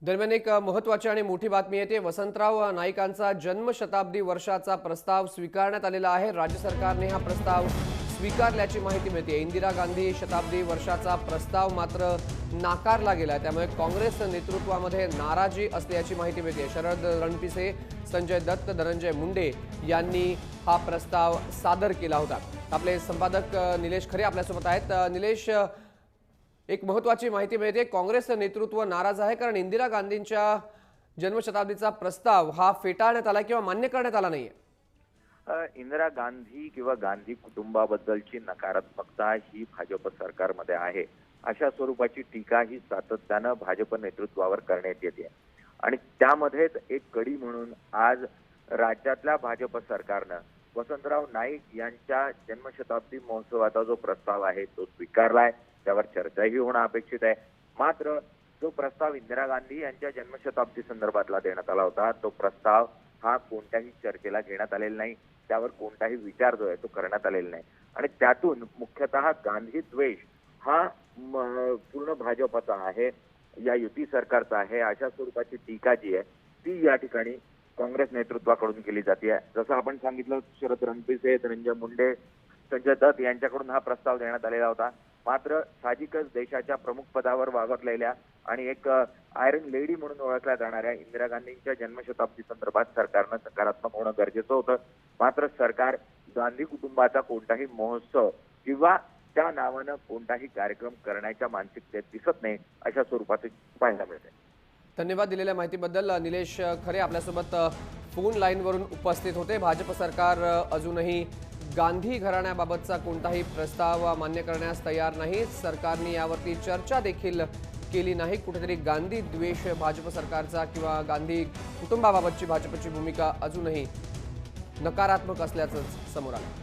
दरम्यान एक महत्त्वाची आणि मोठी बातमी येते। वसंतराव नाईकांचा जन्मशताब्दी वर्षाचा प्रस्ताव स्वीकारण्यात आलेला आहे। राज्य सरकारने हा प्रस्ताव स्वीकारल्याची माहिती मिळते। इंदिरा गांधी शताब्दी वर्षाचा प्रस्ताव मात्र नाकारला गेला, त्यामुळे काँग्रेस नेतृत्वामध्ये नाराजी असल्याची माहिती मिळते। शरद रणपिसे, संजय दत्त, धनंजय मुंडे यांनी हा प्रस्ताव सादर केला होता। आपले संपादक निलेश खरे आपल्यासोबत आहेत। निलेश, एक महत्त्वाची माहिती मिळते, काँग्रेस नेतृत्व नाराज आहे कारण इंदिरा गांधींच्या जन्मशताब्दीचा प्रस्ताव हा फेटाळण्यात आला किंवा मान्य करण्यात आला नाहीये। इंदिरा गांधी किंवा गांधी कुटुंबाबद्दलची नकारात्मकता ही भाजप सरकारमध्ये आहे, अशा स्वरूपाची टीका ही सातत्यानं भाजप नेतृत्वावर करण्यात येते। आणि त्यामध्येच एक कडी म्हणून आज राज्यातल्या भाजप सरकारनं वसंतराव नाईक यांच्या जन्मशताब्दी महोत्सवाचा जो प्रस्ताव आहे तो स्वीकारलाय। त्यावर चर्चाही होणं अपेक्षित आहे। मात्र जो प्रस्ताव इंदिरा गांधी यांच्या जन्मशताब्दी संदर्भातला देण्यात आला होता, तो प्रस्ताव हा कोणत्याही चर्चेला घेण्यात आलेला नाही, त्यावर कोणताही विचार जो आहे तो करण्यात आलेला नाही। आणि त्यातून मुख्यतः गांधी द्वेष हा पूर्ण भाजपचा आहे, या युती सरकारचा आहे, अशा स्वरूपाची टीका जी आहे ती या ठिकाणी काँग्रेस नेतृत्वाकडून केली जाते। जसं आपण सांगितलं, शरद रणपिसे, धनंजय मुंडे, संजय दत्त यांच्याकडून हा प्रस्ताव देण्यात आलेला होता। मात्र साहजिकच देशाच्या प्रमुख पदावर वावरलेल्या आणि एक आयरन लेडी म्हणून ओळखल्या जाणाऱ्या इंदिरा गांधींच्या जन्मशताब्दी संदर्भात सरकारनं सकारात्मक होणं गरजेचं होतं। मात्र सरकार गांधी कुटुंबाचा कोणताही महोत्सव किंवा त्या नावानं कोणताही कार्यक्रम करण्याच्या मानसिकतेत दिसत नाही, अशा स्वरूपाचे पाहायला मिळते। धन्यवाद दिलेल्या माहितीबद्दल। निलेश खरे आपल्यासोबत फोन लाईनवरून उपस्थित होते। भाजप सरकार अजूनही गांधी घराण्याबाबतचा कोणताही प्रस्ताव मान्य करण्यास तयार नाही। सरकारने यावरती चर्चा देखील केली नाही। कुठेतरी गांधी द्वेष भाजप सरकारचा किंवा गांधी कुटुंबाबाबतची भाजपची भूमिका अजूनही नकारात्मक असल्याचं समोर आलं।